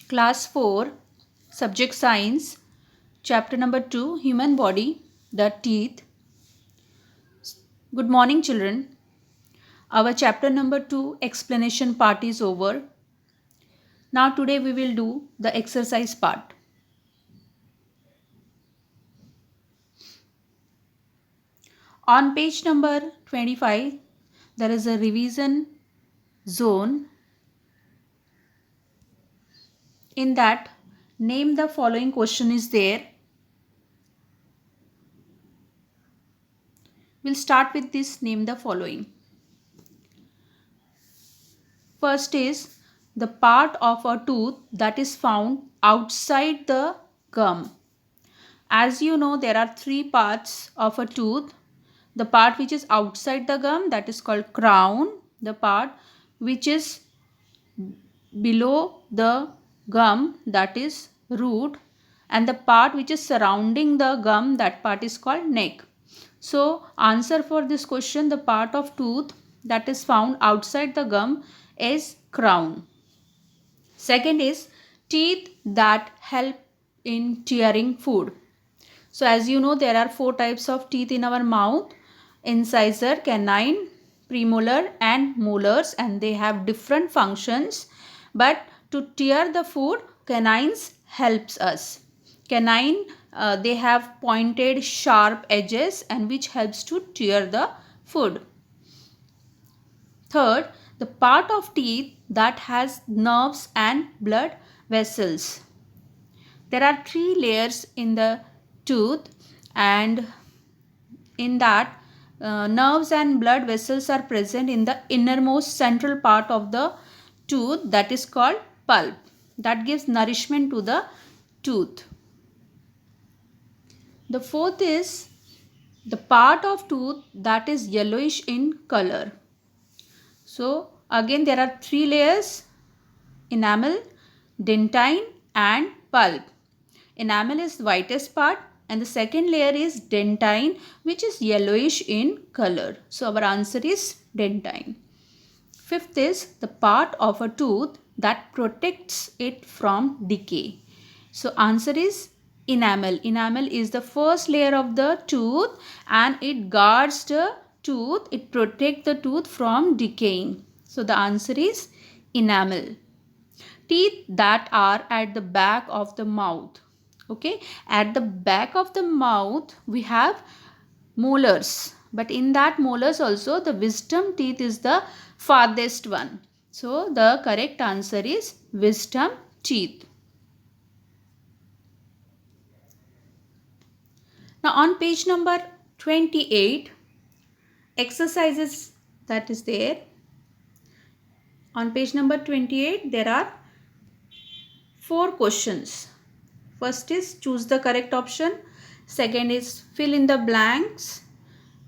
Class 4, Subject Science, Chapter number 2, Human Body, the Teeth. Good morning, children. Our chapter number 2 explanation part is over. Now today we will do the exercise part. On page number 25, there is a revision zone. In that, name the following question is there. We'll start with this name the following. First is the part of a tooth that is found outside the gum. As you know, there are three parts of a tooth. The part which is outside the gum, that is called crown. The part which is below the gum, that is root. And the part which is surrounding the gum, that part is called neck. So answer for this question, the part of tooth that is found outside the gum is crown. Second is teeth that help in tearing food. So as you know, there are four types of teeth in our mouth: incisor, canine, premolar and molars, and they have different functions. But to tear the food, canines helps us. Canine, they have pointed sharp edges and which helps to tear the food. Third, the part of teeth that has nerves and blood vessels. There are three layers in the tooth, and in that nerves and blood vessels are present in the innermost central part of the tooth, that is called pulp, that gives nourishment to the tooth. The fourth is the part of tooth that is yellowish in color. So again there are three layers: enamel, dentine and pulp. Enamel is the whitest part and the second layer is dentine, which is yellowish in color. So our answer is dentine. Fifth is the part of a tooth that protects it from decay. So answer is enamel. Enamel is the first layer of the tooth and it guards the tooth, it protects the tooth from decaying. So the answer is enamel. Teeth that are at the back of the mouth. Okay, at the back of the mouth we have molars, but in that molars also the wisdom teeth is the farthest one. So the correct answer is wisdom teeth. Now on page number 28, exercises that is there. On page number 28 there are 4 questions. First is choose the correct option. Second is fill in the blanks.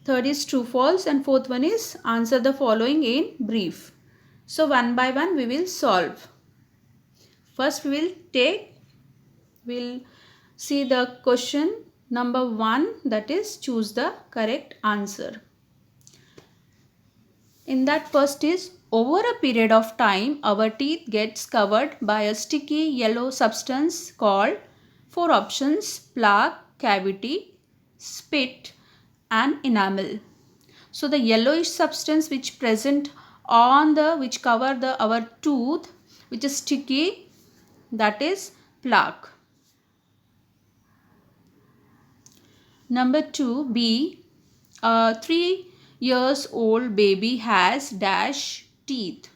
Third is true false, and fourth one is answer the following in brief. So one by one we will solve. First we'll see the question number 1, that is choose the correct answer. In that first is, over a period of time our teeth gets covered by a sticky yellow substance called, 4 options: plaque, cavity, spit and enamel. So the yellowish substance which present on the which cover the our tooth, which is sticky, that is plaque. Number 2, B. A 3 years old baby has dash teeth.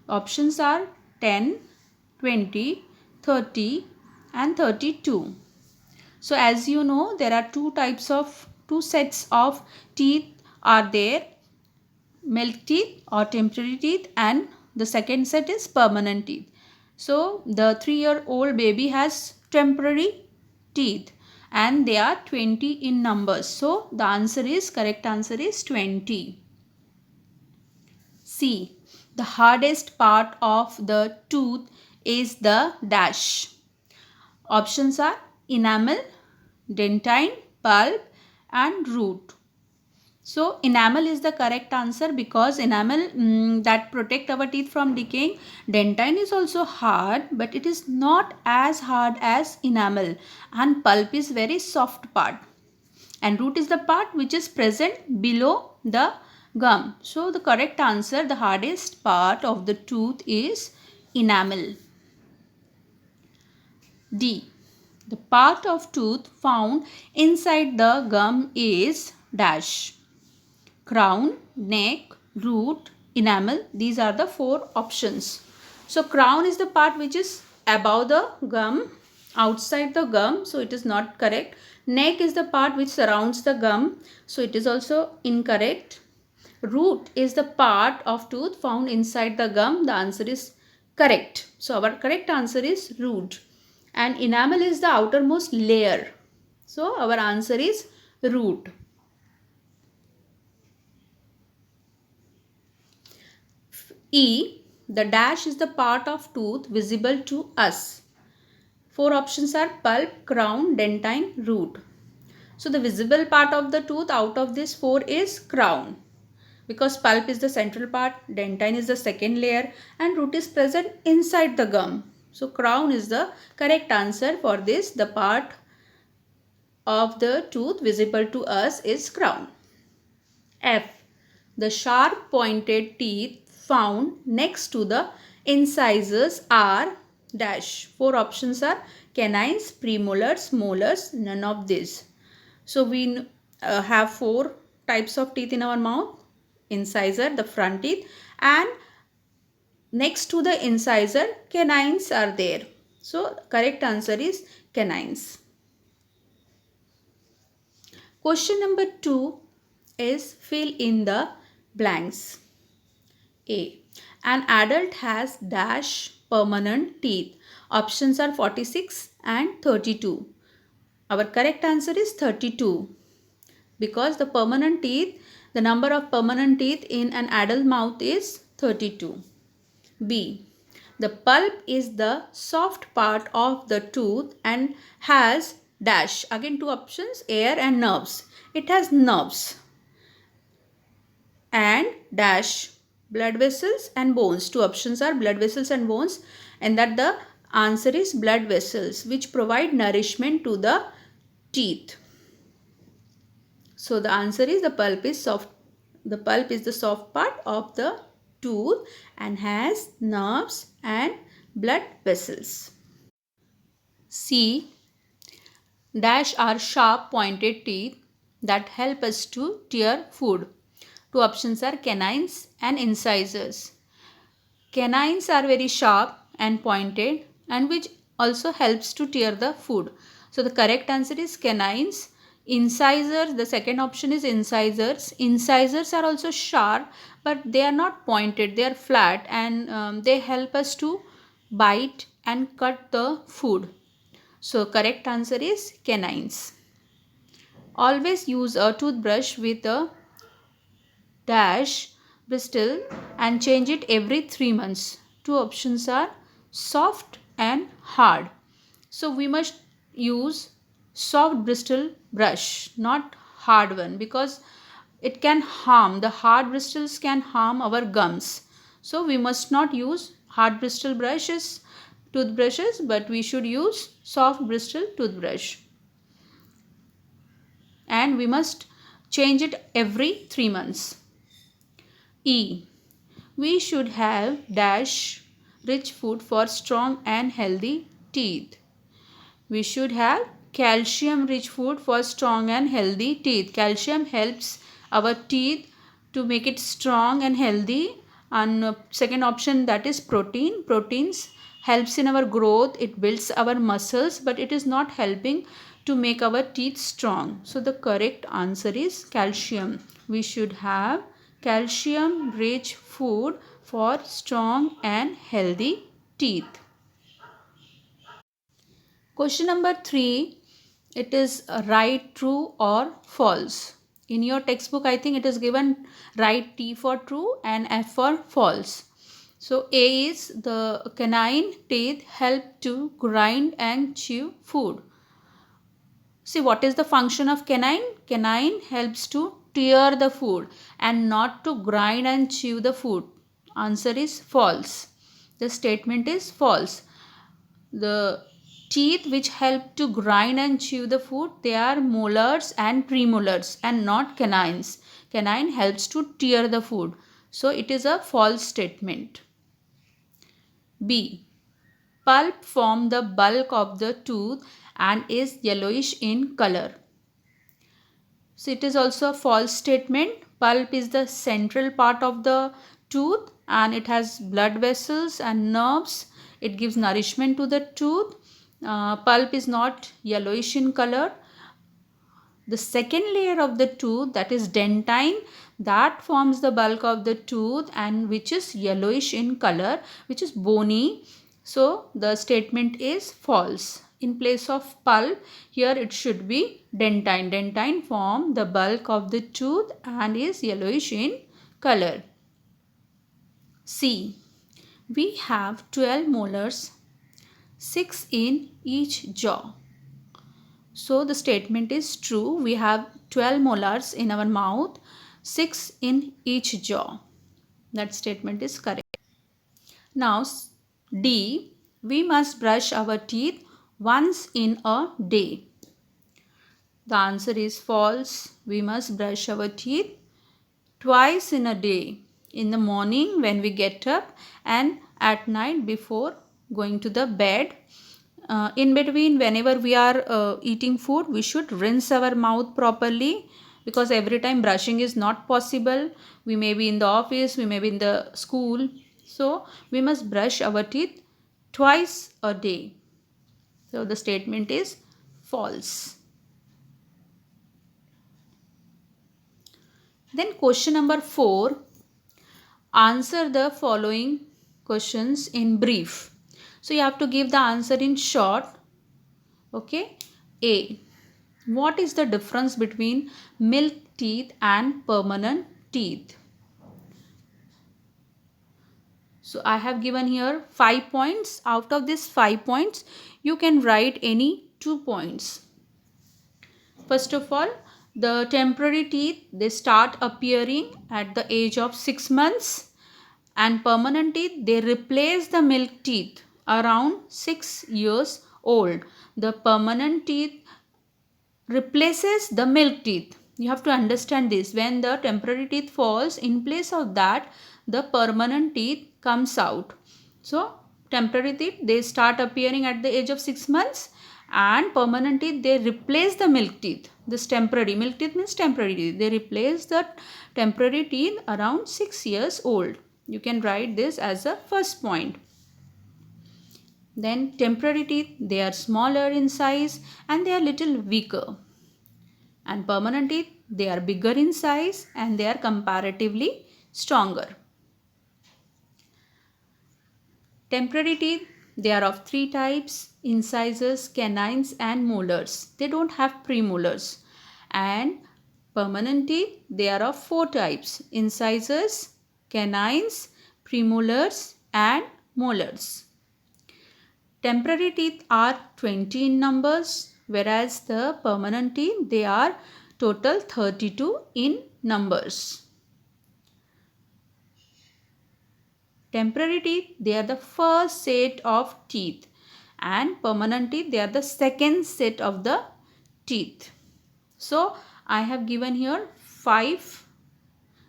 Options are 10, 20, 30 and 32. So as you know, there are two sets of teeth are there: milk teeth or temporary teeth, and the second set is permanent teeth. So the 3-year-old baby has temporary teeth and they are 20 in numbers. So the correct answer is 20. C. The hardest part of the tooth is the dash. Options are enamel, dentine, pulp and root. So enamel is the correct answer because enamel that protect our teeth from decaying. Dentine is also hard, but it is not as hard as enamel, and pulp is very soft part, and root is the part which is present below the gum. So the correct answer, the hardest part of the tooth is enamel. D. The part of tooth found inside the gum is dash. Crown, neck, root, enamel. These are the 4 options. So crown is the part which is above the gum, outside the gum. So it is not correct. Neck is the part which surrounds the gum. So it is also incorrect. Root is the part of tooth found inside the gum. The answer is correct. So our correct answer is root. And enamel is the outermost layer. So our answer is root. E. The dash is the part of tooth visible to us. 4 options are pulp, crown, dentine, root. So the visible part of the tooth out of this 4 is crown. Because pulp is the central part, dentine is the second layer, and root is present inside the gum. So crown is the correct answer for this. The part of the tooth visible to us is crown. F. The sharp pointed teeth found next to the incisors are dash. 4 options are canines, premolars, molars, none of these. So we have 4 types of teeth in our mouth. Incisor, the front teeth, and next to the incisor canines are there. So correct answer is canines. Question number 2 is fill in the blanks. A. An adult has dash permanent teeth. Options are 46 and 32. Our correct answer is 32 because the permanent teeth, the number of permanent teeth in an adult mouth is 32. B. The pulp is the soft part of the tooth and has dash. Again 2 options, air and nerves. It has nerves and dash blood vessels and bones. 2 options are blood vessels and bones, and that the answer is blood vessels which provide nourishment to the teeth. So the answer is the pulp is soft. The pulp is the soft part of the tooth and has nerves and blood vessels. C. Dash are sharp pointed teeth that help us to tear food. 2 options are canines and incisors. Canines are very sharp and pointed and which also helps to tear the food. So the correct answer is canines. Incisors, the second option is incisors. Incisors are also sharp but they are not pointed, they are flat, and they help us to bite and cut the food. So correct answer is canines. Always use a toothbrush with a dash bristle and change it every 3 months. 2 options are soft and hard. So we must use soft bristle brush, not hard one, because it can harm, the hard bristles can harm our gums. So we must not use hard bristle brushes, toothbrushes, but we should use soft bristle toothbrush. And we must change it every 3 months. E. We should have dash rich food for strong and healthy teeth. We should have calcium rich food for strong and healthy teeth. Calcium helps our teeth to make it strong and healthy. And second option, that is protein. Proteins helps in our growth. It builds our muscles, but it is not helping to make our teeth strong. So the correct answer is calcium. We should have calcium rich food for strong and healthy teeth. Question number 3, it is right, true or false. In your textbook, I think it is given right T for true and F for false. So A is the canine teeth help to grind and chew food. See, what is the function of canine? Canine helps to tear the food and not to grind and chew the food. Answer is false. The statement is false. The teeth which help to grind and chew the food, they are molars and premolars and not canines. Canine helps to tear the food. So it is a false statement. B. Pulp form the bulk of the tooth and is yellowish in color. So it is also a false statement. Pulp is the central part of the tooth and it has blood vessels and nerves. It gives nourishment to the tooth. Pulp is not yellowish in color. The second layer of the tooth, that is dentine, that forms the bulk of the tooth and which is yellowish in color, which is bony. So the statement is false. In place of pulp, here it should be dentine. Dentine form the bulk of the tooth and is yellowish in color. C. We have 12 molars, 6 in each jaw. So the statement is true. We have 12 molars in our mouth, 6 in each jaw. That statement is correct. Now D. We must brush our teeth once in a day. The answer is false. We must brush our teeth twice in a day. In the morning when we get up and at night before going to the bed. In between, whenever we are eating food, we should rinse our mouth properly, because every time brushing is not possible. We may be in the office, we may be in the school. So we must brush our teeth twice a day. So the statement is false. Then question number 4. Answer the following questions in brief. So you have to give the answer in short. Okay. A. What is the difference between milk teeth and permanent teeth? So I have given here 5 points. Out of these 5 points, you can write any 2 points. First of all, the temporary teeth, they start appearing at the age of 6 months, and permanent teeth, they replace the milk teeth around 6 years old. The permanent teeth replaces the milk teeth. You have to understand this. When the temporary teeth falls, in place of that, the permanent teeth comes out. So temporary teeth, they start appearing at the age of 6 months, and permanent teeth, they replace the milk teeth. This temporary milk teeth means temporary teeth. They replace the temporary teeth around 6 years old. You can write this as a first point. Then temporary teeth, they are smaller in size and they are little weaker. And permanent teeth, they are bigger in size and they are comparatively stronger. Temporary teeth, they are of 3 types: incisors, canines and molars. They don't have premolars. And permanent teeth, they are of 4 types: incisors, canines, premolars and molars. Temporary teeth are 20 in numbers, whereas the permanent teeth, they are total 32 in numbers. Temporary teeth, they are the first set of teeth, and permanent teeth, they are the second set of the teeth. So I have given here 5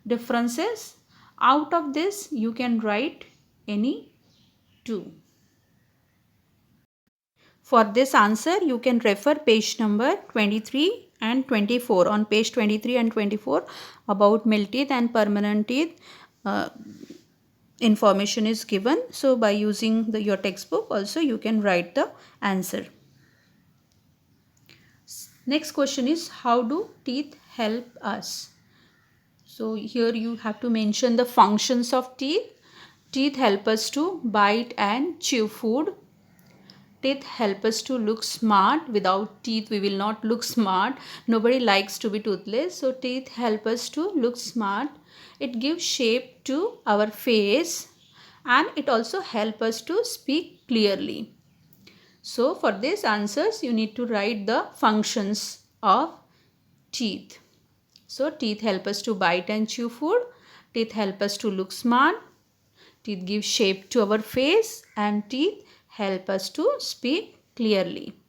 differences. Out of this, you can write any 2. For this answer, you can refer page number 23 and 24. On page 23 and 24, about milk teeth and permanent teeth information is given. So by using your textbook also, you can write the answer. Next question is, how do teeth help us? So here you have to mention the functions of teeth. Teeth help us to bite and chew food. Teeth help us to look smart. Without teeth, we will not look smart. Nobody likes to be toothless. So teeth help us to look smart. It gives shape to our face, and it also helps us to speak clearly. So for these answers, you need to write the functions of teeth. So teeth help us to bite and chew food. Teeth help us to look smart. Teeth give shape to our face, and teeth help us to speak clearly.